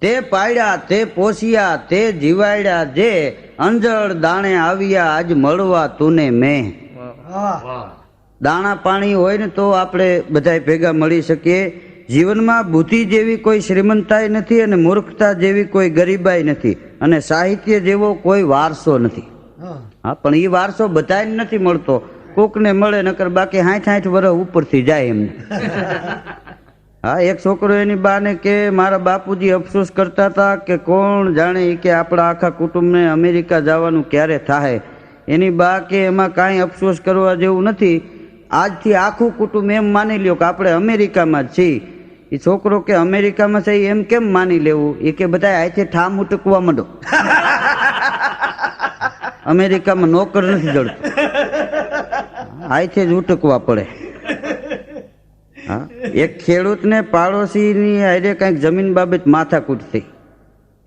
તે પાડ્યા તે પોષિયા તે જીવાડ્યા જે અંજળ દાણે આવ્યા આજ મળવા તુને મેં. દાણા પાણી હોય ને તો આપણે બધા ભેગા મળી શકીએ. જીવનમાં બુદ્ધિ જેવી કોઈ શ્રીમંતાઈ નથી અને મૂર્ખતા જેવી કોઈ ગરીબાઈ નથી અને સાહિત્ય જેવો કોઈ વારસો નથી. હા, પણ એ વારસો બધાને નથી મળતો, કોકને મળે, નકર બાકી 60 વર્ષ ઉપરથી જાય એમને. હા, એક છોકરો એની બાને કે મારા બાપુજી અફસોસ કરતા હતા કે કોણ જાણે કે આપણા આખા કુટુંબને અમેરિકા જવાનું ક્યારે થાય. એની બા કે એમાં કાંઈ અફસોસ કરવા જેવું નથી, આજથી આખું કુટુંબ એમ માની લ્યો કે આપણે અમેરિકામાં જ છીએ. એ છોકરો કે અમેરિકામાં છે એમ કેમ માની લેવું? એ કે બધા અહીંથી ઠામ ઉટકવા માંડો. અમેરિકામાં નોકર નથી જડતું, અહીંથી જ ઉટકવા પડે. હા, એક ખેડૂતને પાડોશીની હારે કંઈક જમીન બાબત માથાકૂટ થઈ,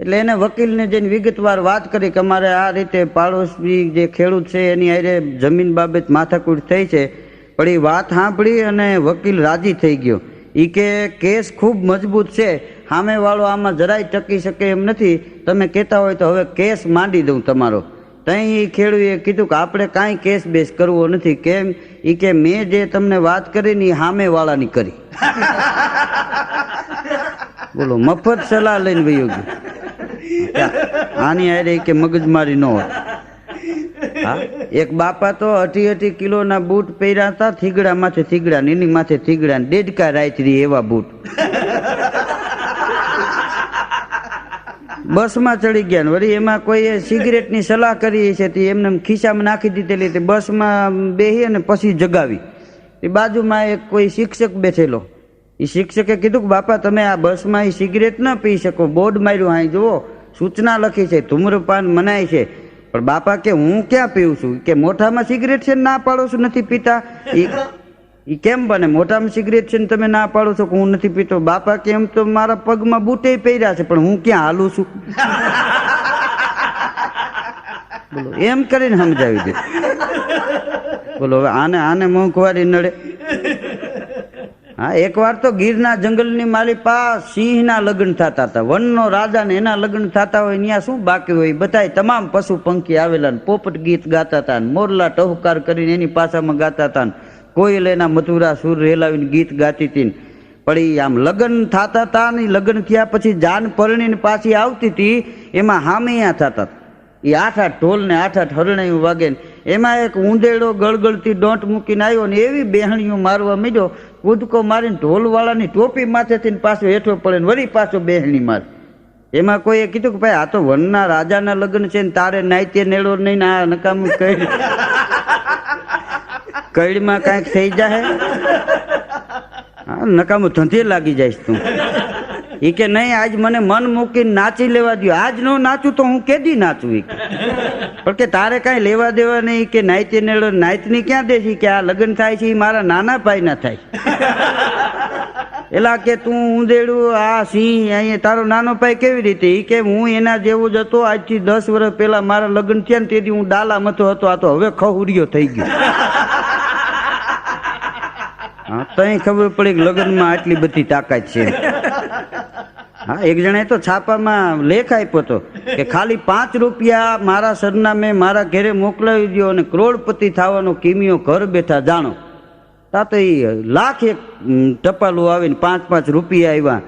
એટલે એને વકીલને જઈને વિગતવાર વાત કરી કે અમારે આ રીતે પાડોશી જે ખેડૂત છે એની હારે જમીન બાબત માથાકૂટ થઈ છે. પણ એ વાત સાંભળી અને વકીલ રાજી થઈ ગયો. એ કે કેસ ખૂબ મજબૂત છે, સામેવાળો આમાં જરાય ટકી શકે એમ નથી, તમે કહેતા હોય તો હવે કેસ માંડી દઉં તમારો. ત્યાં એ ખેડૂએ કીધું કે આપણે કાંઈ કેસ બેસ કરવો નથી. કેમ? એ કે મેં જે તમને વાત કરી ને એ સામેવાળાની કરી. બોલો, મફત સલાહ લઈને વયો ગયો. આની હારે કે મગજમારી ન હોય. હા, એક બાપા તો 80 કિલોના બૂટ પહેર્યા હતા, થીગડા માથે થીગડા, એની માથે થીગડા, દેડકા રાયતરી એવા બૂટ. બસમાં ચડી ગયા, વળી એમાં કોઈ સિગરેટની સલાહ કરી છે તે એમને ખિસ્સામાં નાખી દીધેલી, તે બસમાં બેસી અને પછી જગાવી. એ બાજુમાં એક કોઈ શિક્ષક બેઠેલો, એ શિક્ષકે કીધું કે બાપા તમે આ બસમાં એ સિગરેટ ન પી શકો, બોર્ડ માર્યું, અહીં જુઓ સૂચના લખી છે ધૂમ્રપાન મનાય છે. પણ બાપા કે હું ક્યાં પીવું છું? કે મોઢામાં સિગરેટ છે ના પાડો છું નથી પીતા. એ કેમ બને? મોઢામાં સિગરેટ છે ને તમે ના પાડો છો કે હું નથી પીતો. બાપા કે એમ તો મારા પગમાં બૂટે પહેર્યા છે પણ હું ક્યાં હાલું છું? બોલો, એમ કરીને સમજાવી દે. બોલો, હવે આને મોંઘવારી નડે. હા, એકવાર તો ગીરના જંગલની માલિપા સિંહના લગ્ન થતા હતા. વનનો રાજા ને એના લગ્ન થતા હોય ત્યાં શું બાકી હોય? બધાય તમામ પશુ પંખી આવેલા ને પોપટ ગીત ગાતા હતા, મોરલા ટહુકાર કરીને એની પાસામાં ગાતા હતા, કોયલ એના મથુરા સુર રેલાવીને ગીત ગાતી હતી. પણ આમ લગ્ન થતા હતા ને લગ્ન થયા પછી જાન પરણીને પાછી આવતી હતી, એમાં હામિયા થતા. એ 8 ઢોલ ને 8 હરણાયું વાગે. એમાં એક ઊંધેડો ગળગળતી ડોંટ મૂકીને આવ્યો ને એવી બેહણીઓ મારવા માંડ્યો, કૂદકો મારીને ઢોલવાળાની ટોપી માથેથી પાછો હેઠો પડે ને વળી પાછો બેહણી મારે. એમાં કોઈએ કીધું કે ભાઈ આ તો વનના રાજાના લગ્ન છે ને તારે નાઈતે નેડો નહીં ને આ નકામું કઈ કઈડમાં કાંઈક થઈ જાય. હા, નકામું ધંધે લાગી જાય તું. એ કે નહીં, આજ મને મન મૂકીને નાચી લેવા દો. આજ ન નાચું તો હું કેદી નાચું? પણ કે તારે કાંઈ લેવા દેવા નહીં. કે નાઈતે નેડો નાઈતની ક્યાં દે છે? કે આ લગ્ન થાય છે એ મારા નાના ભાઈ ના થાય. એલા કે તું ઊંધેડું આ સિંહ અહીંયા તારો નાનો ભાઈ કેવી રીતે? એ કે હું એના જેવો જ હતો. આજથી 10 વર્ષ પહેલા મારા લગ્ન થયા ને તેથી હું ડાલા મથો હતો, આ તો હવે ખહુરિયો થઈ ગયો. હા, તઈ ખબર પડી કે લગ્નમાં આટલી બધી તાકાત છે. હા, એક જણાએ તો છાપામાં લેખ આપ્યો હતો કે ખાલી 5 રૂપિયા મારા સરનામે મારા ઘરે મોકલાવી દો અને કરોડપતિ થવાનો કિમિયો ઘર બેઠા જાણો. તા તો એ લાખ એક ટપાલું આવીને 5-5 રૂપિયા આવ્યા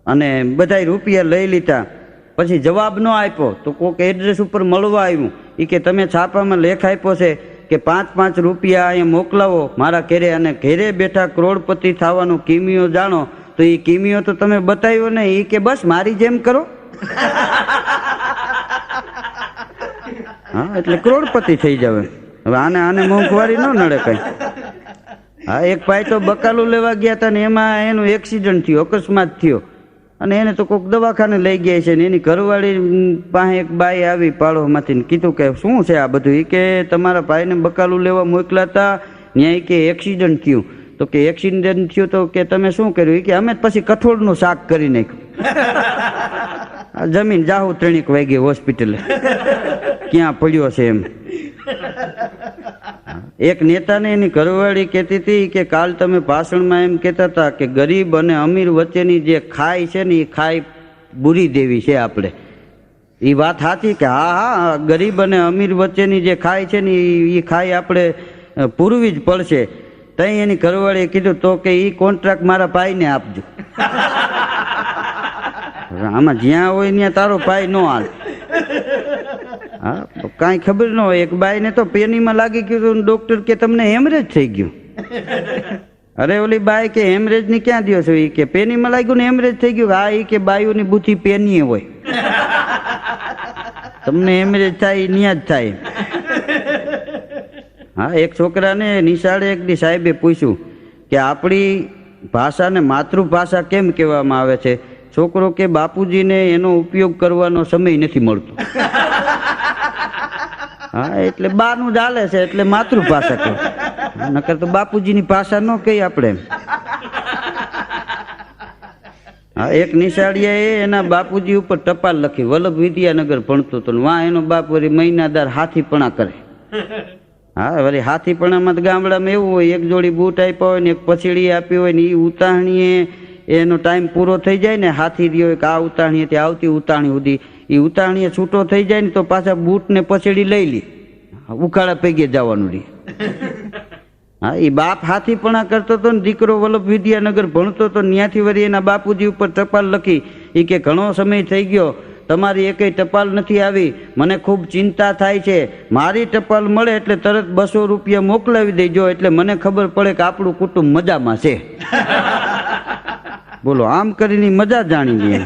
અને બધા રૂપિયા લઈ લીધા. પછી જવાબ ન આપ્યો તો કોઈક એડ્રેસ ઉપર મળવા આવ્યું. એ કે તમે છાપામાં લેખ આપ્યો છે કે 5-5 રૂપિયા અહીંયા મોકલાવો મારા ઘરે અને ઘરે બેઠા કરોડપતિ થવાનો કિમિયો જાણો. તો એ કિમિયો તો તમે બતાવ્યો ને. એ કે બસ મારી જેમ કરો. હા, એટલે કરોડપતિ થઈ જાવ. હવે આને મોંઘવારી ન નડે કઈ. હા, એક ભાઈ તો બકાલું લેવા ગયા હતા ને એમાં એનું એક્સિડન્ટ થયો, અકસ્માત થયો અને એને તો કોઈક દવાખાને લઈ ગયા છે ને એની ઘરવાળી પાસે એક બાઈ આવી પાડોમાંથી કીધું કે શું છે આ બધું? એ કે તમારા ભાઈને બકાલું લેવા મોકલા હતા, ત્યાં કે એક્સિડન્ટ થયું. તો કે એક્સિડન્ટ થયું તો કે તમે શું કર્યું? એ કે અમે પછી કઠોળનું શાક કરી નાખ્યું. જમીન જાહુ 3 વાગે હોસ્પિટલે ક્યાં પડ્યો છે એમ. એક નેતાને એની ઘરવાળી કહેતી હતી કે કાલ તમે ભાષણમાં એમ કહેતા હતા કે ગરીબ અને અમીર વચ્ચેની જે ખાઈ છે ને એ ખાઈ બુરી દેવી છે આપણે. એ વાત સાચી કે હા ગરીબ અને અમીર વચ્ચેની જે ખાઈ છે ને એ ખાઈ આપણે પૂરવી જ પડશે. તઈ એની ઘરવાળીએ કીધું તો કે એ કોન્ટ્રાક્ટ મારા ભાઈને આપજો. આમાં જ્યાં હોય ત્યાં તારો ભાઈ ન હાલ. હા કાંઈ ખબર ન હોય. એક બાઈને તો પેનીમાં લાગી ગયું ડોક્ટર કે તમને હેમરેજ થઈ ગયું. અરે ઓલી બાઈ કે હેમરેજ ની ક્યાં દો છો? એ કે પેનીમાં લાગ્યું ને હેમરેજ થઈ ગયું. હા એ કે બાયુની બુદ્ધિ પેની હોય, તમને હેમરેજ થાય ન્યા જ થાય. હા એક છોકરાને નિશાળે એક દી સાહેબે પૂછ્યું કે આપણી ભાષાને માતૃભાષા કેમ કહેવામાં આવે છે? છોકરો કે બાપુજીને એનો ઉપયોગ કરવાનો સમય નથી મળતો. હા એટલે બારનું ચાલે છે એટલે માતૃભાષા કહે, નકર તો બાપુજીની ભાષા ન કહી આપણે. હા એક નિશાળીએ એના બાપુજી ઉપર ટપાલ લખી. વલ્લભ વિદ્યાનગર ભણતો હતો, વાં એનો બાપ વળી મહિનાદાર હાથીપણા કરે. હા વળી હાથીપણામાં તો ગામડામાં એવું હોય, એક જોડી બૂટ આપ્યા હોય ને એક પછીડી આપી હોય ને એ ઉતાણીએ એનો ટાઈમ પૂરો થઈ જાય ને, હાથી રહ્યો કે આ ઉતાણીએ તે આવતી ઉતાણી સુધી એ ઉતાણીએ છૂટો થઈ જાય ને તો પાછા બૂટ ને પછીડી લઈ લે, ઉકાળા પૈકી જવાનું રહે. હા એ બાપ હાથીપણા કરતો હતો ને દીકરો વલ્લભ વિદ્યાનગર ભણતો હતો. ત્યાંથી વળી એના બાપુજી ઉપર ટપાલ લખી. એ કે ઘણો સમય થઈ ગયો તમારી એકેય ટપાલ નથી આવી, મને ખૂબ ચિંતા થાય છે. મારી ટપાલ મળે એટલે તરત 200 રૂપિયા મોકલાવી દેજો એટલે મને ખબર પડે કે આપણું કુટુંબ મજામાં છે. બોલો આમ કરીને મજા જાણી લે.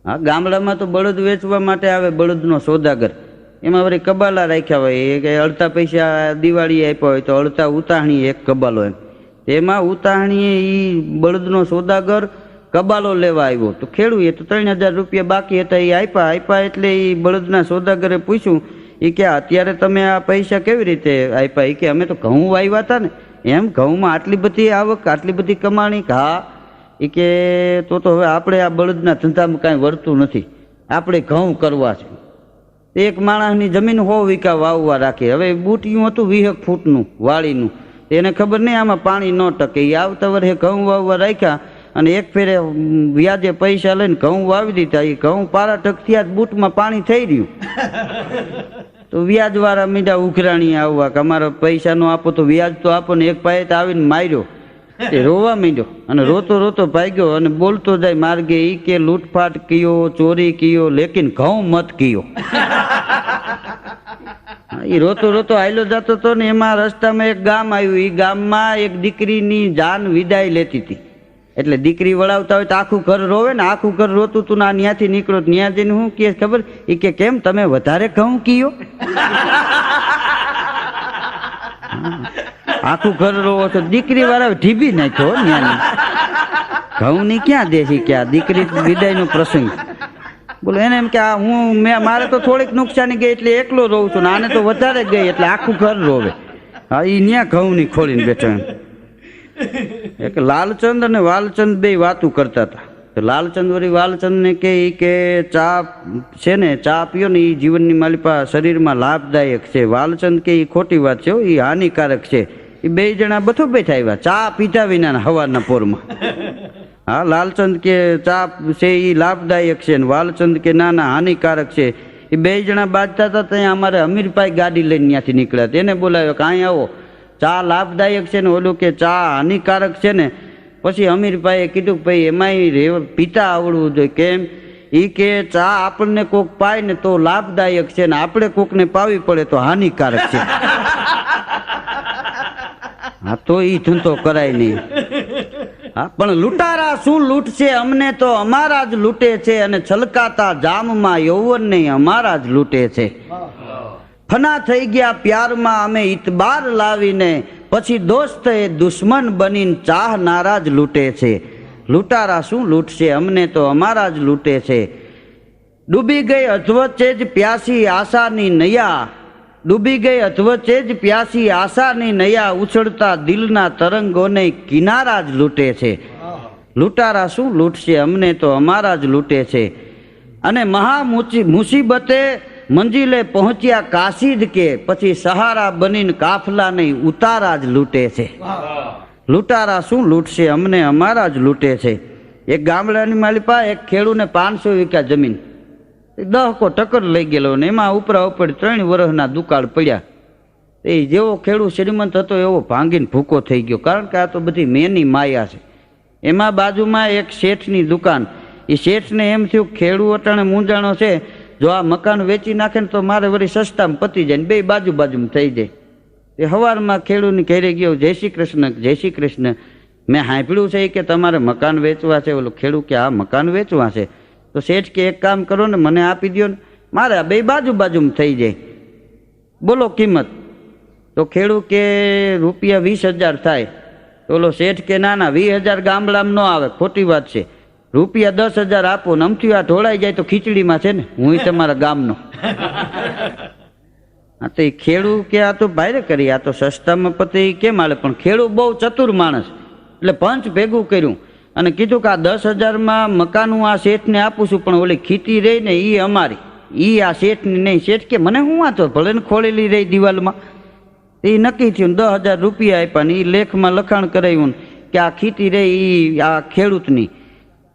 હા ગામડામાં તો બળદ વેચવા માટે આવે બળદનો સોદાગર. એમાં વળી કબાલા રાખ્યા હોય, કે અડધા પૈસા દિવાળી આપ્યા હોય તો અડધા ઉતાહણી એક કબાલો એમ. એમાં ઉતાહણીએ એ બળદનો સોદાગર કબાલો લેવા આવ્યો તો ખેડૂએ તો 3000 રૂપિયા બાકી હતા એ આપ્યા. એટલે એ બળદના સોદાગરે પૂછ્યું એ કે અત્યારે તમે આ પૈસા કેવી રીતે આપ્યા? એ કે અમે તો ઘઉં વાવ્યા હતા ને. એમ ઘઉંમાં આટલી બધી આવક આટલી બધી કમાણી? હા એ કે તો હવે આપણે આ બળદના ધંધામાં કાંઈ વળતું નથી, આપણે ઘઉં કરવા છે. એક માણસની જમીન 100 વીઘા વાવવા રાખી. હવે બુટિયું હતું 20 ફૂટનું વાળીનું, એને ખબર નહીં આમાં પાણી ન ટકે. એ આવતા વર્ષે ઘઉં વાવવા રાખ્યા અને એક ફેરે વ્યાજે પૈસા લઈને ઘઉં વાવી દીધા. એ ઘઉં પારા ટકથી જ બૂટમાં પાણી થઈ રહ્યું. તો વ્યાજ વાળા મીડા ઉઘરાણી આવવા કે અમારા પૈસા નો આપો તો વ્યાજ તો આપો ને. એક પાયે આવીને માર્યો, એ રોવા માંડ્યો અને રોતો રોતો ભાગ્યો અને બોલતો જાય માર્ગે ઈ કે લૂંટફાટ કિયો, ચોરી કિયો, લેકિન ઘઉં મત કિયો. એ રોતો રોતો હાલ્યો જતો હતો ને એમાં રસ્તામાં એક ગામ આવ્યું. એ ગામમાં એક દીકરીની જાન વિદાય લેતી હતી. એટલે દીકરી વળાવતા હોય તો આખું ઘર રોવે ને, આખું ઘર રોતું તું ના ત્યાંથી નીકળો. ત્યાં જઈને હું કે ખબર એ કે કેમ તમે વધારે ઘઉં કિયો? આખું ઘર રોવો તો દીકરી વાળા ઢીબી નાખ્યો. ત્યાંની ઘઉં ની ક્યાં દેશી ક્યાં દીકરી વિદાય નો પ્રસંગ. બોલો એને એમ કે આ હું મારે તો થોડીક નુકસાની ગઈ એટલે એકલો રોઉં છું ને આને તો વધારે ગઈ એટલે આખું ઘર રોવે. હા એ ન્યા ઘઉં ની ખોલીને બેઠો. એક લાલચંદ અને વાલચંદ બે વાતું કરતા હતા. લાલચંદ વળી વાલચંદ ને કે ચા છે ને, ચા પીઓ ને એ જીવનની માલિપા શરીરમાં લાભદાયક છે. વાલચંદ કે એ ખોટી વાત છે, એ હાનિકારક છે. એ બે જણા બધો બેઠા આવ્યા ચા પીધા વિના હવારના પોરમાં. હા લાલચંદ કે ચા છે એ લાભદાયક છે ને વાલચંદ કે ના ના હાનિકારક છે. એ બે જણા બાજતા હતા ત્યાં અમારે અમીરભાઈ ગાડી લઈને ત્યાંથી નીકળ્યા. તેને બોલાવ્યો કે અહીં આવો, ચા લાભદાયક છે ને ઓલું કે ચા હાનિકારક છે ને. પછી અમીરભાઈએ કીધું ભાઈ એમાંય પીતા આવડવું જોઈએ. કેમ? એ કે ચા આપણને કોક પાય ને તો લાભદાયક છે ને આપણે કોકને પાવી પડે તો હાનિકારક છે. હા તો ઈ ધંધો કરાય નહીં. હા પણ લૂંટારા શું લૂંટશે? અમને તો અમારા જ લૂંટે છે અને છલકાતા જામમાં યૌવન ને અમારા જ લૂંટે છે. ફના થઈ ગયા પ્યારમાં અમે ઇતબાર લાવીને, પછી દોસ્ત એ દુશ્મન બનીને ચાહનારા જ લૂંટે છે. લૂંટારા શું લૂંટશે? અમને તો અમારા જ લૂંટે છે. ડૂબી ગઈ અધવચ્ચે જ પ્યાસી આશાની નૈયા, ડૂબી ગઈ અધવચ્ચે જ પ્યાસી આશાની નૈયા, ઉછળતા દિલના તરંગોને કિનારા જ લૂંટે છે. લૂંટારા શું લૂંટશે? અમને તો અમારા જ લૂંટે છે. અને મહા મુસીબતે મંજિલે પહોંચ્યા કાશી જ કે, પછી સહારા બનીને કાફલા નહીં ઉતારા જ લૂંટે છે. લૂંટારા શું લૂંટશે? અમને અમારા જ લૂંટે છે. એક ગામડાની માલિપા એક ખેડૂને 500 વીઘા જમીન 10 કો ટક્કર લઈ ગયેલો ને એમાં ઉપરા ઉપર 3 વર્ષના દુકાળ પડ્યા. એ જેવો ખેડૂત શ્રીમંત હતો એવો ભાંગીને ભૂકો થઈ ગયો, કારણ કે આ તો બધી મેની માયા છે. એમાં બાજુમાં એક શેઠની દુકાન, એ શેઠને એમ થયું ખેડૂત અટાણે મૂંઝાણો છે, જો આ મકાન વેચી નાખે ને તો મારે વળી સસ્તામાં પતી જાય ને બે બાજુમાં થઈ જાય. એ સવારમાં ખેડૂતની ઘરે ગયો, જય શ્રી કૃષ્ણ, જય શ્રી કૃષ્ણ, મેં સાંભળ્યું છે કે તમારે મકાન વેચવા છે. ઓલો ખેડૂત કે આ મકાન વેચવા છે તો શેઠ કે એક કામ કરો ને, મને આપી દો ને, મારે આ બે બાજુમાં થઈ જાય, બોલો કિંમત. તો ખેડૂત કે રૂપિયા 20,000 થાય. તો ઓલો શેઠ કે ના ના 20,000 ગામડામાં ન આવે, ખોટી વાત છે, રૂપિયા 10,000 આપો ને અમથી આ ઢોળાઈ જાય તો ખીચડીમાં છે ને, હું તમારા ગામનો. હા તો એ ખેડૂત કે આ તો ભાઈરે કરી, આ તો સસ્તામાં પતે કેમ હાલે, પણ ખેડૂત બહુ ચતુર માણસ એટલે પંચ ભેગું કર્યું અને કીધું કે આ 10,000માં મકાન હું આ શેઠને આપું છું, પણ ઓલી ખીતી રહી ને એ અમારી, એ આ શેઠની નહીં. શેઠ કે મને હું વાંચો, ભલે ને ખોળેલી રહી દિવાલમાં. એ નક્કી થયું, 10,000 રૂપિયા આપ્યા ને એ લેખમાં લખાણ કરાવ્યું કે આ ખીતી રહી એ આ ખેડૂતની.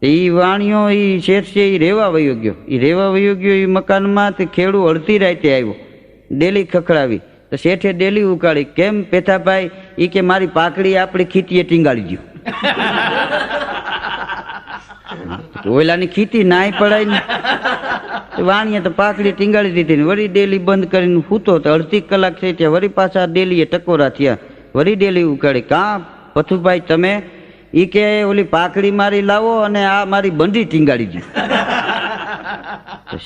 એ વાણીઓ એ શેઠ છે એ રહેવા વયો ગયો. એ રહેવા વયો ગયો એ મકાનમાં. તે ખેડૂત અડધી રાતે આવ્યો, ડેલી ખખડાવી. તો શેઠે ડેલી ઉકાળી, કેમ પેથાભાઈ? એ કે મારી પાકડી આપણી ખીતીએ ટીંગાડી ગયું. ઓલાની ખીતી નાય પડાય ને, વાણીએ તો પાકડી ટીંગાડી દીધી ને વળી ડેલી બંધ કરીને સૂતો. તો અડધી કલાક થઈ ત્યાં વળી પાછા ડેલીએ ટકોરા થયા, વળી ડેલી ઉકાળી. કાં પથુભાઈ તમે? ઈ કે ઓલી પાકડી મારી લાવો અને આ મારી બંડી ટીંગાડી દી.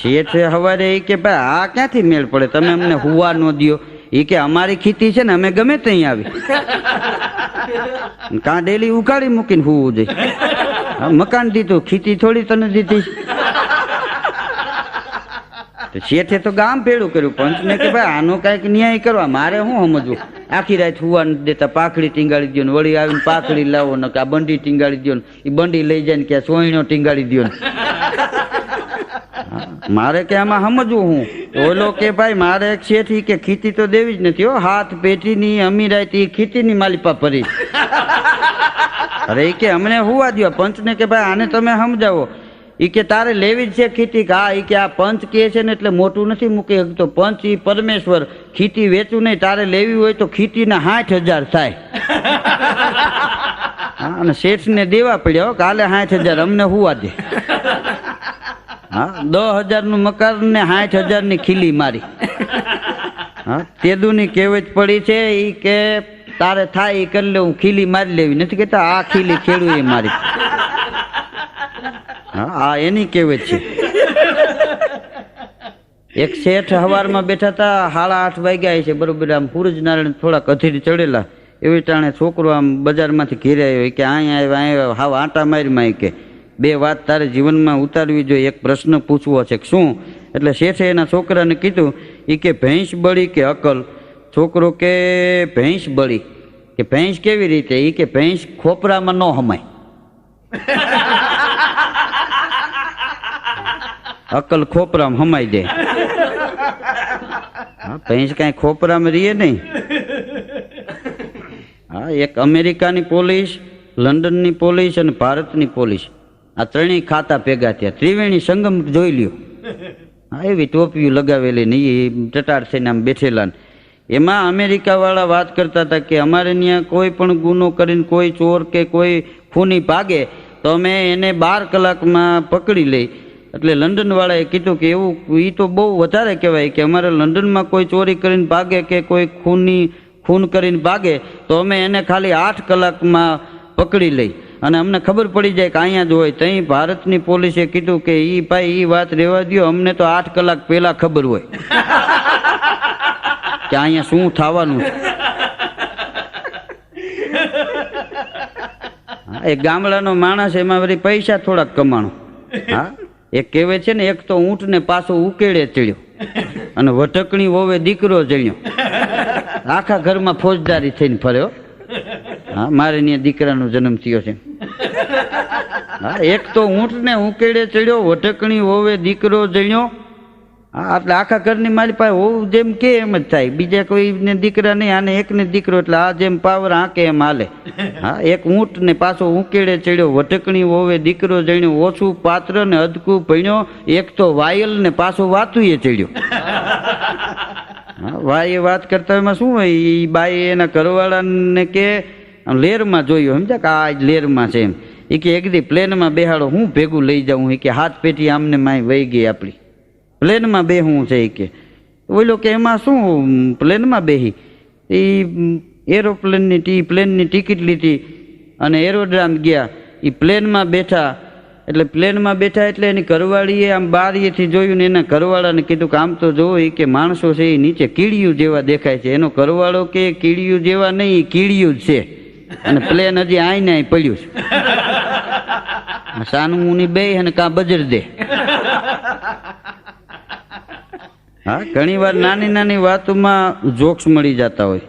શેઠ સવારે એ કે ભાઈ આ ક્યાંથી મેળ પડે, તમે અમને હુવા ન દો. એ કે અમારી ખીતી છે ને, અમે ગમે ત્યાં આવી, કાં ડેલી ઉકાળી મૂકીને હુવું જોઈએ. મકાન દીધું, ખીતી થોડી તને દીધી. શેઠે તો ગામ ભેળું કર્યું, પંચને કે ભાઈ આનો કાંઈક ન્યાય કરવા, મારે શું સમજવું, આખી રાત હુવા નથી દેતા, પાકડી ટીંગાડી દો ને, વળી આવીને પાકડી લાવો ને, કે આ બંડી ટીંગાડી દો ને, એ બંડી લઈ જાય ને કે સોયણો ટીંગાડી દો ને. મારે કે આમાં સમજવું હું. ઓલો કે ભાઈ મારે એક શેઠી કે ખીતી તો દેવી જ નથી હો, હાથ પેટીની અમીરાતી ખીતીની માલિપા ભરી. અરે એ કે અમને હુવા દો. પંચને કે ભાઈ આને તમે સમજાવો. એ કે તારે લેવી જ છે ખીતી? હા. એ કે આ પંચ કે છે ને એટલે મોટું નથી મૂકી શકતો, પંચ એ પરમેશ્વર, ખીતી વેચું નહીં, તારે લેવી હોય તો ખીતીના 60,000 થાય. હા, અને શેઠને દેવા પડ્યા, કાલે 60,000 અમને હુવા દે. હા, 10,000 મકાન ને 60,000 ખીલી મારી. હા, તેદુની કહેવત પડી છે, એ કે તારે થાય એ કરી લે, હું ખીલી મારી લેવી નથી કેતા, આ ખીલી ખેડૂ એ મારી. હા, આ એની કહેવત છે. એક શેઠ સવારમાં બેઠા હતા, 8:30 વાગ્યા છે બરોબર, આમ સૂરજનારાયણ થોડાક અધીર ચડેલા, એવી ટાણે છોકરો આમ બજારમાંથી ઘેરે આવ્યો કે અહીંયા આવ્યા હાવ આંટા મારીમાં. કે બે વાત તારે જીવનમાં ઉતારવી જોઈએ, એક પ્રશ્ન પૂછવો છે. શું? એટલે શેઠે એના છોકરાને કીધું. એ કે ભેંસ બળી કે અકલ? છોકરો કે ભેંસ બળી. કે ભેંસ કેવી રીતે? એ કે ભેંસ ખોપરામાં ન હમાય, અકલ ખોપરામાં હમાઈ જાય. હા, ભેંસ કાંઈ ખોપરામાં રહીએ નહીં. હા, એક અમેરિકાની પોલીસ, લંડનની પોલીસ અને ભારતની પોલીસ, આ ત્રણેય ખાતા ભેગા થયા, ત્રિવેણી સંગમ જોઈ લ્યો. હા, એવી ટોપીઓ લગાવેલી ને એ ટટાર થઈને આમ બેઠેલા. એમાં અમેરિકા વાળા વાત કરતા હતા કે અમારે ત્યાં કોઈ પણ ગુનો કરીને કોઈ ચોર કે કોઈ ખૂની ભાગે તો અમે એને 12 કલાકમાં પકડી લઈ. એટલે લંડન વાળાએ કીધું કે એવું એ તો બહુ વધારે કહેવાય, કે અમારે લંડનમાં કોઈ ચોરી કરીને ભાગે કે કોઈ ખૂન કરીને ભાગે તો અમે એને ખાલી 8 કલાકમાં પકડી લઈ અને અમને ખબર પડી જાય કે અહીંયા જ હોય. ત્યાં ભારતની પોલીસે કીધું કે એ ભાઈ એ વાત રહેવા દો, અમને તો 8 કલાક પહેલા ખબર હોય કે અહીંયા શું થવાનું છે. હા, એક ગામડાનો માણસ, એમાં વળી પૈસા થોડાક કમાણો. હા, એક કહેવાય છે ને, એક તો ઊંટને પાછો ઉકેડે ચડ્યો અને વટકણી વોવે દીકરો જણ્યો, આખા ઘરમાં ફોજદારી થઈને ફર્યો. હા, મારે ત્યાં દીકરાનો જન્મ થયો છે. હા, એક તો ઊંટને ઉકેડે ચડ્યો, વટકણી વોવે દીકરો જણ્યો હા, એટલે આખા ઘરની મારી પાસે હોવું જેમ કે એમ જ થાય. બીજા કોઈને દીકરા નહીં, આને એકને દીકરો, એટલે આ જેમ પાવર આંકે એમ હાલે. હા, એક ઊંટ ને પાછો ઉકેડે ચડ્યો, વટકણી હોવે દીકરો જણ્યો, ઓછું પાત્ર ને અદકું ભણ્યો, એક તો વાયલ ને પાછો વાતુએ ચડ્યો. હા, વાય વાત કરતા એમાં શું હોય, એ બાઈ એના ઘરવાળાને કે લેરમાં જોયું, સમજ્યા કે આ લેરમાં છે એમ. એ કે એક દી પ્લેનમાં બેહાડો, હું ભેગું લઈ જાઉં. એ કે હાથ પેટી આમને માય વહી ગઈ આપણી, પ્લેનમાં બેહું છે. એ કે ઓલો કે એમાં શું પ્લેનમાં બેહી, એ એરોપ્લેનની પ્લેનની ટિકિટ લીધી અને એરોડ્રામ ગયા. એ પ્લેનમાં બેઠા, એટલે પ્લેનમાં બેઠા એટલે એની ઘરવાળીએ આમ બારીએથી જોયું ને એના ઘરવાળાને કીધું કે આમ તો જોવો, એ કે માણસો છે એ નીચે કીડિયું જેવા દેખાય છે. એનો ઘરવાળો કે કીડિયું જેવા નહીં, એ કીડિયું જ છે, અને પ્લેન હજી આઈને અહીં પડ્યું છે. સાનું મુની બે અને કાં બજર દે. હા, ઘણી વાર નાની નાની વાતોમાં જોક્સ મળી જતા હોય.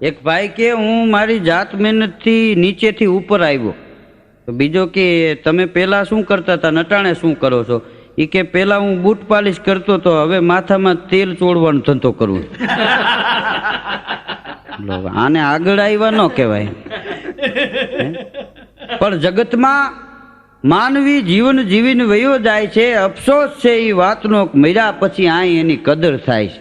એક ભાઈ કે હું મારી જાત મહેનતથી નીચેથી ઉપર આવ્યો. તો બીજો કે તમે પેલા શું કરતા હતા, નટાણે શું કરો છો? એ કે પેલા હું બૂટ પાલિશ કરતો હતો, હવે માથામાં તેલ ચોળવાનો ધંધો કરું. આને આગળ આવ્યા ન કહેવાય. પણ જગતમાં માનવી જીવન જીવીને વયો જાય છે, અફસોસ છે એ વાતનો, મર્યા પછી આય એની કદર થાય છે.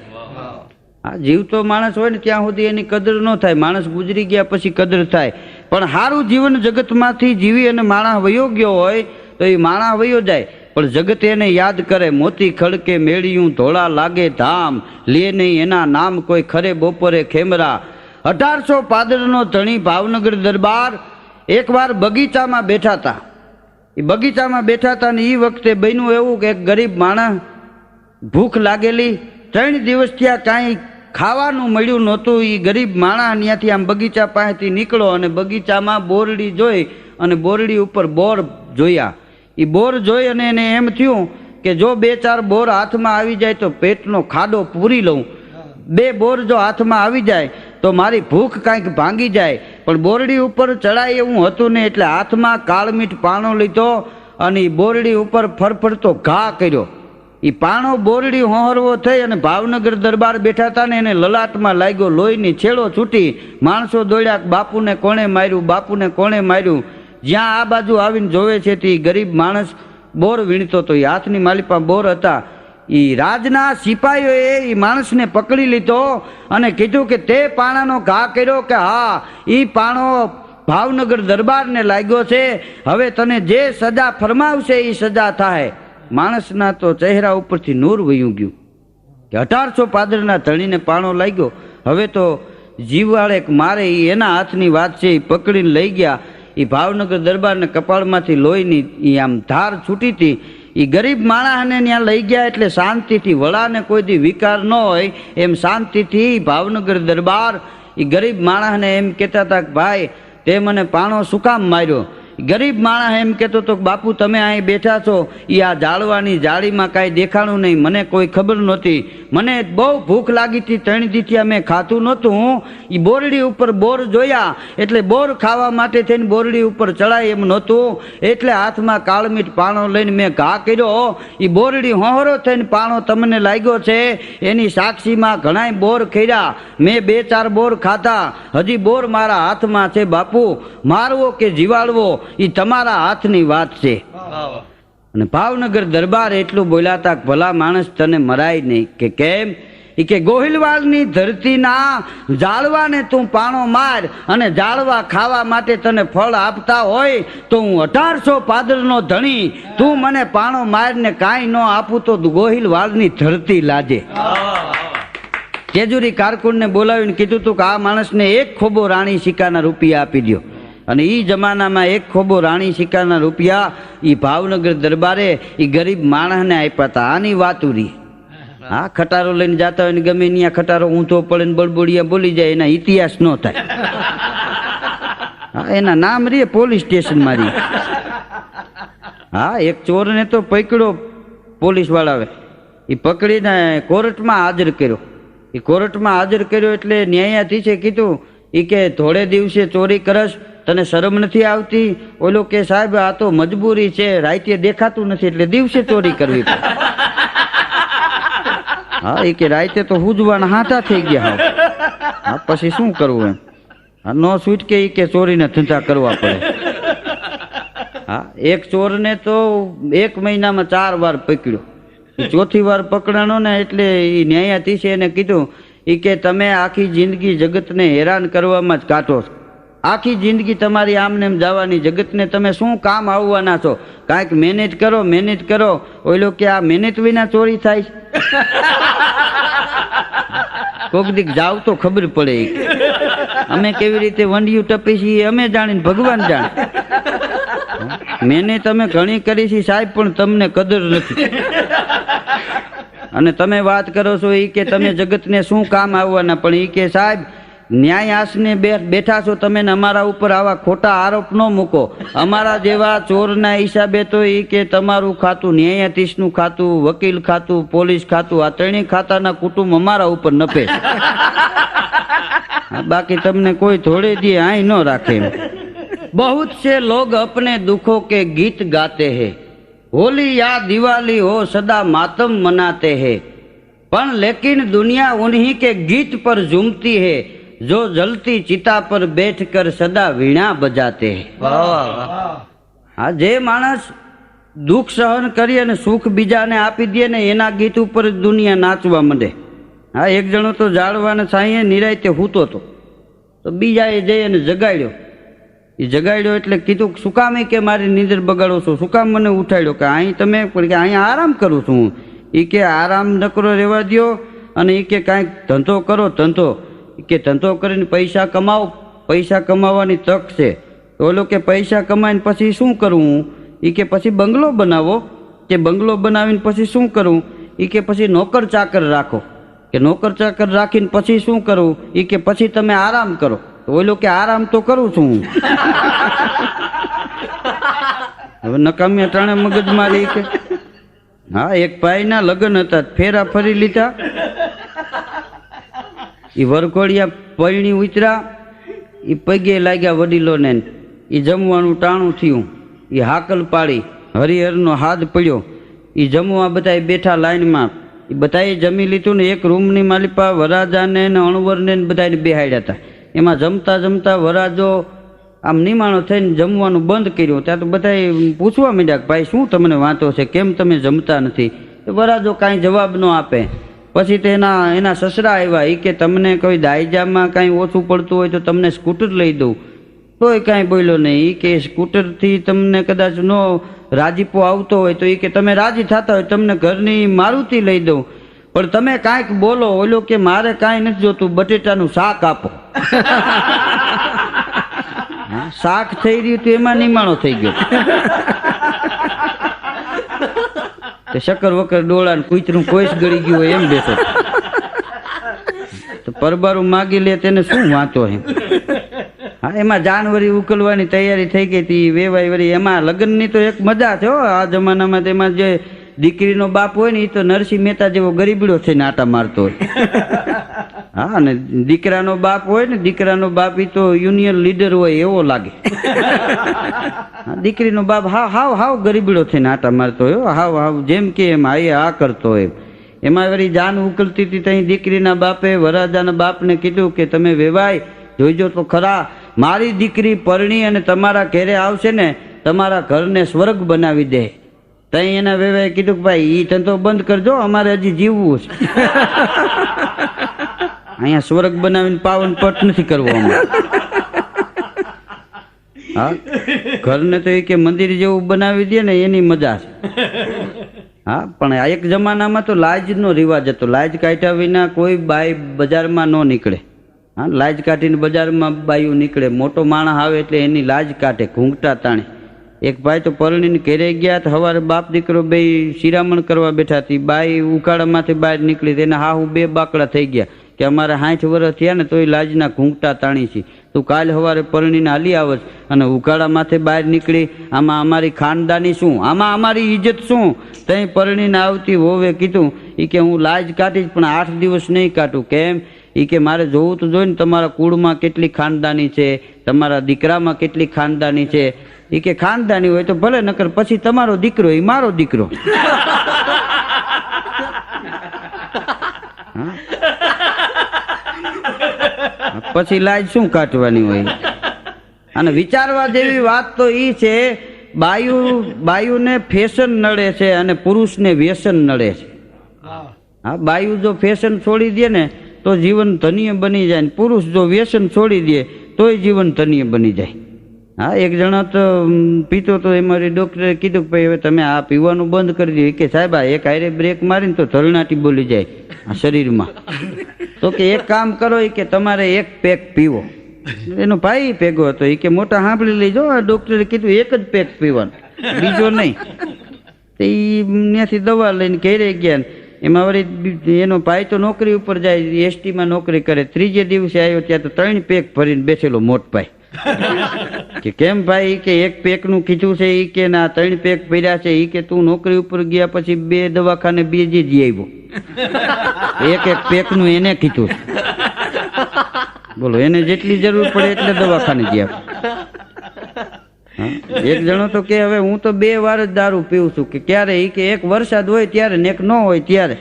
આ જીવતો માણસ હોય ને ત્યાં સુધી એની કદર ન થાય, માણસ ગુજરી ગયા પછી કદર થાય. પણ સારું જીવન જગતમાંથી જીવી અને માણસ વયો ગયો હોય તો એ માણસ વયો જાય, પણ જગત એને યાદ કરે. મોતી ખડકે મેળ્યું ધોળા લાગે ધામ, લે નહીં એના નામ કોઈ ખરે બપોરે ખેમરા. 1800 પાદરનો ધણી ભાવનગર દરબાર એકવાર બગીચામાં બેઠા હતા. એ બગીચામાં બેઠા હતા ને એ વખતે બન્યું એવું કે એક ગરીબ માણસ, ભૂખ લાગેલી, 3 દિવસ થયા કાંઈ ખાવાનું મળ્યું નહોતું. એ ગરીબ માણસ ત્યાંથી આમ બગીચા પાસેથી નીકળો અને બગીચામાં બોરડી જોઈ અને બોરડી ઉપર બોર જોયા. એ બોર જોઈ અને એને એમ થયું કે જો 2-4 બોર હાથમાં આવી જાય તો પેટનો ખાડો પૂરી લઉં. 2 બોર જો હાથમાં આવી જાય તો મારી ભૂખ કાંઈક ભાંગી જાય. પણ બોરડી ઉપર ચડાય એવું હતું ને, એટલે હાથમાં કાળમીઠ પાણો લીધો અને એ બોરડી ઉપર ફરફરતો ઘા કર્યો. એ પાણો બોરડી હોહરવો થઈ અને ભાવનગર દરબાર બેઠા હતા ને એને લલાટમાં લાગ્યો. લોહીની છેડો છૂટી. માણસો દોડ્યા, બાપુને કોણે માર્યું, બાપુને કોણે માર્યું. જ્યાં આ બાજુ આવીને જોવે છે તે ગરીબ માણસ બોર વીણતો હતો. એ હાથની માલિપા બોર હતા. એ રાજના સિપાહીઓએ એ માણસને પકડી લીધો અને કીધું કે તે પાણાનો ઘા કર્યો? કે હા, એ પાણો ભાવનગર દરબારને લાગ્યો છે, હવે તને જે સજા ફરમાવશે એ સજા થાય. માણસના તો ચહેરા ઉપરથી નૂર વયું ગયું કે 1800 પાદરના ધણીને પાણો લાગ્યો, હવે તો જીવવાળે મારે એ એના હાથની વાત છે. એ પકડીને લઈ ગયા. એ ભાવનગર દરબારને કપાળમાંથી લોહીની એ આમ ધાર છૂટી હતી. એ ગરીબ માણસને ત્યાં લઈ ગયા એટલે શાંતિથી, વડાને કોઈ દી વિકાર ન હોય એમ શાંતિથી ભાવનગર દરબાર એ ગરીબ માણસને એમ કહેતા હતા કે ભાઈ તે મને પાણો શું કામ માર્યો? ગરીબ માણસ એમ કહેતો હતો કે બાપુ તમે અહીં બેઠા છો, એ આ જાળવાની જાળીમાં કાંઈ દેખાણું નહીં, મને કોઈ ખબર નહોતી, મને બહુ ભૂખ લાગી હતી, 3 દીથી મેં ખાતું નહોતું. હું એ બોરડી ઉપર બોર જોયા એટલે બોર ખાવા માટે થઈને બોરડી ઉપર ચડાય એમ નહોતું, એટલે હાથમાં કાળમીઠ પાણો લઈને મેં ઘા કર્યો. એ બોરડી હોહરો થઈને પાણો તમને લાગ્યો છે એની સાક્ષીમાં ઘણાય બોર ખર્યા, મેં 2-4 બોર ખાધા, હજી બોર મારા હાથમાં છે. બાપુ મારવો કે જીવાડવો એ તમારા હાથની વાત છે. અને ભાવનગર દરબાર એટલું બોલ્યા હતા કે ભલા માણસ તને મરાય નહીં. કે કેમ? એ કે ગોહિલવાડની ધરતીના જાળવાને તું પાણો માર અને જાળવા ખાવા માટે તને ફળ આપતા હોય તો હું 1800 પાદરનો ધણી, તું મને પાણો મારને કાંઈ ન આપું તો ગોહિલવાડની ધરતી લાજે. જેજુરી કારકુનને બોલાવીને કીધું હતું કે આ માણસને 1 ખોબો રાણી સિક્કાના રૂપિયા આપી દો. અને એ જમાનામાં 1 ખોબો રાણી સિક્કાના રૂપિયા એ ભાવનગર દરબારે એ ગરીબ માણસને આપ્યા હતા. આની વાતુરી. હા, ખટારો લઈને જતા હોય ને ગમે ત્યાં ખટારો ઊંધો પડે ને બળબોડિયા બોલી જાય, એના ઇતિહાસ ન થાય. હા, એના નામ રે પોલીસ સ્ટેશનમાં રે. હા, એક ચોરને તો પકડ્યો પોલીસ વાળાએ, એ પકડીને કોર્ટમાં હાજર કર્યો. એ કોર્ટમાં હાજર કર્યો એટલે ન્યાયાધીશે કીધું એ કે થોડે દિવસે ચોરી કરસ, તને શરમ નથી આવતી? ઓલો કે સાહેબ આ તો મજબૂરી છે, રાતે દેખાતું નથી એટલે દિવસે ચોરી કરવી પડે. હા એ કે રાતે તો હુજવાના હાથા થઈ ગયા. હા પછી શું કરવું એમ? હા નો છૂટકે એ કે ચોરીના ધંધા કરવા પડે. હા એક ચોરને તો 1 મહિનામાં 4 વાર પકડ્યો. ચોથી વાર પકડાણો ને એટલે એ ન્યાયાધીશે એને કીધું એ કે તમે આખી જિંદગી જગતને હેરાન કરવામાં જ કાઢો છો. આખી જિંદગી તમારી આમને એમ જવાની, જગતને તમે શું કામ આવવાના છો? કાંઈક મહેનત કરો, મહેનત કરો. ઓલો કે આ મહેનત વિના ચોરી થાય છે? કોક દીક જાવ તો ખબર પડે. અમે કેવી રીતે વંડિયું ટપી છીએ અમે જાણીને ભગવાન જાણે. મહેનત અમે ઘણી કરી છે સાહેબ, પણ તમને કદર નથી. અને તમે વાત કરો છો એ કે તમે જગતને શું કામ આવવાના, પણ એ કે સાહેબ ન્યાય આસને બેઠા છો તમે ને અમારા ઉપર આવા ખોટા આરોપ ન મૂકો. અમારા જેવા ચોરના હિસાબે તો એ કે તમારું ખાતું, ન્યાયાધીશનું ખાતું, વકીલ ખાતું, પોલીસ ખાતું, આ 3 ખાતાના કુટુંબ અમારા ઉપર નપે. બાકી તમને કોઈ થોડે દી આઈ ન રાખે. बहुत से लोग अपने दुखों के गीत गाते हैं, होली या दिवाली हो सदा मातम मनाते हैं, पर लेकिन दुनिया उन्हीं के गीत पर झूमती है जो जलती चिता पर बैठकर सदा वीणा बजाते हैं. આ જે માણસ દુઃખ સહન કરી અને સુખ બીજાને આપી દે ને એના ગીત ઉપર દુનિયા નાચવા માંડે. હા એક જણો તો ઝાડવાને છાંયે નિરાયતે હૂતો હતો, તો બીજાએ જઈ અને જગાડ્યો. એ જગાડ્યો એટલે કીધું શું કામ કે મારી નીંદર બગાડો છો, શું કામ મને ઉઠાડ્યો? કે અહીં તમે કે અહીંયા આરામ કરું છું. એ કે આરામ નકરો રહેવા દો અને એ કે કાંઈક ધંધો કરો, ધંધો. એ કે ધંધો કરીને પૈસા કમાવો, પૈસા કમાવાની તક છે. તો ઓલો કે પૈસા કમાઈને પછી શું કરવું? એ કે પછી બંગલો બનાવો. કે બંગલો બનાવીને પછી શું કરવું? એ કે પછી નોકર ચાકર રાખો. કે નોકર ચાકર રાખીને પછી શું કરવું? એ કે પછી તમે આરામ કરો. તો ઓલો કે આરામ તો કરું છું હું. હવે નકામી અટાણે મગજ મારી કે હા એક ભાઈના લગ્ન હતા, ફેરા ફરી લીધા. એ વરઘોડિયા પૈણી ઉતરા, એ પગે લાગ્યા વડીલોને, એ જમવાનું ટાણું થયું. એ હાકલ પાડી, હરિહરનો હાથ પડ્યો. એ જમવા બધા બેઠા લાઈનમાં. એ બધાએ જમી લીધું ને એક રૂમની માલિપા વરાજાને ને અણવરને બધાને બેહાડ્યા હતા. એમાં જમતા જમતા વરાજો આમ નિમાણો થઈને જમવાનું બંધ કર્યું. ત્યાં તો બધાએ પૂછવા માંડ્યા કે ભાઈ શું તમને વાંધો છે, કેમ તમે જમતા નથી? વરાજો કાંઈ જવાબ ન આપે. પછી તો એના સસરા આવ્યા. એ કે તમને કોઈ દાયજામાં કાંઈ ઓછું પડતું હોય તો તમને સ્કૂટર લઈ દઉં. તોય કાંઈ બોલ્યો નહીં. એ કે સ્કૂટરથી તમને કદાચ નો રાજીપો આવતો હોય તો એ કે તમે રાજી થતા હોય તમને ઘરની મારુતિ લઈ દઉં, પણ તમે કાંઈક બોલો. ઓલો કે મારે કાંઈ નથી જોતું, બટેટાનું શાક આપો. શાક થઈ રહ્યું તો એમાં નિમાણો થઈ ગયો. શક્કર વકર ડોળા ને કૂતરું કોઈ જ ગળી ગયું હોય એમ બેસો. તો પરબારું માગી લે તેને શું વાંચો એમ. હા એમાં જાનવરી ઉકલવાની તૈયારી થઈ ગઈ હતી, વેવાઈ વળી. એમાં લગ્નની તો એક મજા છે હો આ જમાનામાં. તેમાં જે દીકરીનો બાપ હોય ને એ તો નરસિંહ મહેતા જેવો ગરીબડો થઈને આટા મારતો હોય. હા ને દીકરાનો બાપ હોય ને, દીકરાનો બાપ એ તો યુનિયન લીડર હોય એવો લાગે. દીકરીનો બાપ હાવ ગરીબડો થઈને આટા મારતો હોય, હાવ જેમ કે એમ આ કરતો હોય. એમાં વળી જાન ઉકલતી હતી ત્યાં દીકરીના બાપે વરરાજાના બાપને કીધું કે તમે વેવાય જોઈજો તો ખરા, મારી દીકરી પરણી અને તમારા ઘેરે આવશે ને તમારા ઘરને સ્વર્ગ બનાવી દે. ત્યાં એના વેવાએ કીધું કે ભાઈ એ ધંધો બંધ કરજો, અમારે હજી જીવવું છે. અહીંયા સ્વર્ગ બનાવીને પાવન પટ નથી કરવો અમારે. હા ઘરને તો એ કે મંદિર જેવું બનાવી દે ને એની મજા છે. હા પણ એક જમાનામાં તો લાજનો રિવાજ હતો. લાજ કાઢ્યા વિના કોઈ બાઈ બજારમાં ન નીકળે. હા લાજ કાઢીને બજારમાં બાયું નીકળે. મોટો માણસ આવે એટલે એની લાજ કાઢે, ઘૂંઘટા તાણે. એક ભાઈ તો પરણીને ઘેરે ગયા, સવારે બાપ દીકરો બે શિરામણ કરવા બેઠા હતી. બાઈ ઉકાળામાંથી બહાર નીકળી, તેના હાહુ 2 બાકડા થઈ ગયા કે અમારે 60 વર્ષ થયા ને તોય લાજના ઘૂંઘટા તાણી છે. તું કાલ સવારે પરણીને હાલી આવસ અને ઉકાળામાંથી બહાર નીકળી, આમાં અમારી ખાનદાની શું, આમાં અમારી ઇજ્જત શું? તઈ પરણીને આવતી હોવે કીધું એ કે હું લાજ કાઢીશ પણ 8 દિવસ નહીં કાઢું. કેમ? એ કે મારે જોવું તો જોઈને તમારા કુળમાં કેટલી ખાનદાની છે, તમારા દીકરામાં કેટલી ખાનદાની છે. એ કે ખાનદાની હોય તો ભલે, નકર પછી તમારો દીકરો એ મારો દીકરો. પછી લાજ શું કાઢવાની હોય? અને વિચારવા જેવી વાત તો ઈ છે, બાયુને ફેશન નડે છે અને પુરુષને વ્યસન નડે છે. હા, બાયુ જો ફેશન છોડી દે ને તો જીવન ધન્ય બની જાય, પુરુષ જો વ્યસન છોડી દે તોય જીવન ધન્ય બની જાય. હા, એક જણા તો પીતો તો અમારી ડોક્ટરે કીધું કે ભાઈ હવે તમે આ પીવાનું બંધ કરી દો. કે સાહેબ આ એક હારે બ્રેક મારીને તો ધરણાટી બોલી જાય આ શરીરમાં. તો કે એક કામ કરો કે તમારે એક પેક પીવો. એનો ભાઈ ભેગો હતો કે મોટા સાંભળી લેજો, આ ડોક્ટરે કીધું એક જ પેક પીવાનું, બીજો નહીં. તો એ ત્યાંથી દવા લઈને ઘેરે ગયા. એમાં વળી એનો ભાઈ તો નોકરી ઉપર જાય, એસટીમાં નોકરી કરે. ત્રીજે દિવસે આવ્યો ત્યાં તો 3 પેક ભરીને બેઠેલો મોટભાઈ. કે કેમ ભાઈ? કે એક પેકનું કીધું છે ઈ કે ના 3 પેક પીર્યા છે. ઈ કે તું નોકરી ઉપર ગયા પછી 2 દવાખાને બીજી જ આવ્યો, એક પેકનું એને કીધું છે. બોલો, એને જેટલી જરૂર પડે એટલે દવાખાને ગયા. એક જણો તો કે હવે હું તો 2 વાર જ દારૂ પીવું છું. કે ક્યારે? ઈ કે એક વરસાદ હોય ત્યારે ને એક ન હોય ત્યારે.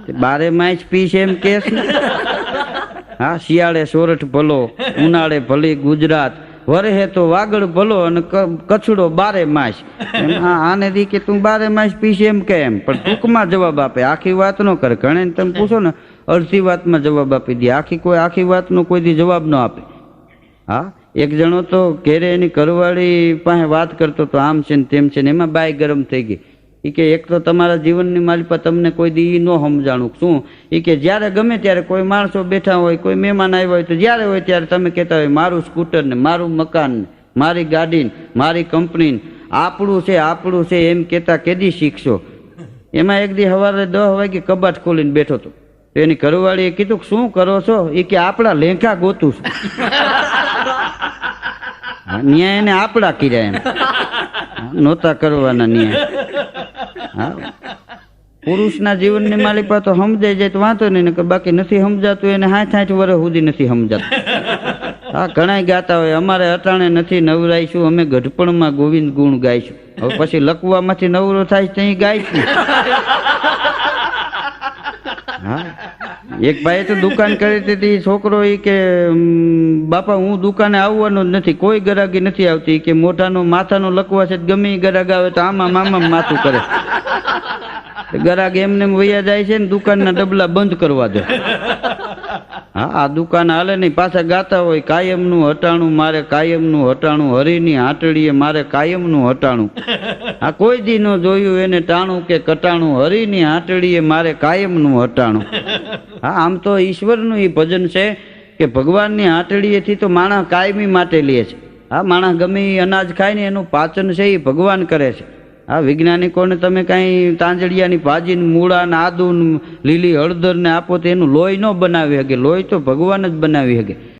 12 માસ પીશ એમ કે છે? હા, શિયાળે સોરઠ ભલો, ઉનાળે ભલી ગુજરાત, વરહે તો વાગડ ભલો અને કચડો 12 માસ. આને દી કે તું 12 માસ પીશ એમ કે એમ, પણ ટૂંકમાં જવાબ આપે, આખી વાત ન કરે. ઘણે તમે પૂછો ને અડધી વાતમાં જવાબ આપી દે, આખી વાતનો કોઈ દી જવાબ ન આપે. હા, એક જણો તો ઘેરે એની ઘરવાળી પાસે વાત કરતો તો આમ છે ને તેમ છે ને, એમાં બાઈ ગરમ થઈ ગઈ. એ કે એક તો તમારા જીવનની માલિપા તમને કોઈ દી ન સમજાણું. શું? એ કે જ્યારે ગમે ત્યારે કોઈ માણસો બેઠા હોય, કોઈ મહેમાન આવ્યા હોય, તો જ્યારે હોય ત્યારે તમે કહેતા હોય મારું સ્કૂટર ને, મારું મકાન ને, મારી ગાડી ને, મારી કંપની ને, આપણું છે આપણું છે એમ કહેતા કેદી શીખશો? એમાં એક દી સવારે 10 વાગે કબાટ ખોલીને બેઠો હતો. એની ઘરવાળીએ કીધું કે શું કરો છો? એ કે આપણા લેંઘા ગોતું છું. ન્યાય એને આપડા કર્યા એમ, નહોતા કરવાના ન્યાય. હા, પુરુષના જીવનની માલિપા તો સમજાઈ જાય તો વાંધો નહીં, કે બાકી નથી સમજાતું એને 60 વર્ષ સુધી નથી સમજાતું. હા, ઘણાય ગાતા હોય અમારે અટાણે નથી નવરાઈશું, અમે ગઢપણમાં ગોવિંદ ગુણ ગાઈશું. હવે પછી લખવામાંથી નવરો થાય ત્યાં ગાઈશું. હા, એક ભાઈએ તો દુકાન કરી હતી. છોકરો ઈ કે બાપા હું દુકાને આવવાનો જ નથી, કોઈ ગરાગી નથી આવતી. કે મોઢાનો માથાનો લકવા છે, ગમે ગરાગ આવે તો આમાં માથું કરે. ગરાગ એમને વૈયા જાય છે ને દુકાનના ડબલા બંધ કરવા દે. હા, આ દુકાન હાલે નહીં. પાછા ગાતા હોય કાયમનું હટાણું મારે, કાયમનું હટાણું હરીની આંટડીએ મારે કાયમનું હટાણું. આ કોઈ દી ન જોયું એને ટાણું કે કટાણું, હરીની આંટડીએ મારે કાયમનું હટાણું. હા, આમ તો ઈશ્વરનું એ ભજન છે કે ભગવાનની આંટડીએથી તો માણસ કાયમી માટે લે છે. હા, માણસ ગમે એ અનાજ ખાય ને એનું પાચન છે એ ભગવાન કરે છે. હા, વૈજ્ઞાનિકોને તમે કાંઈ તાંજળિયાની ભાજી ને મૂળા ને આદુ ને લીલી હળદર ને આપો તો એનું લોહી ન બનાવી શકે. લોહી તો ભગવાન જ બનાવી શકે.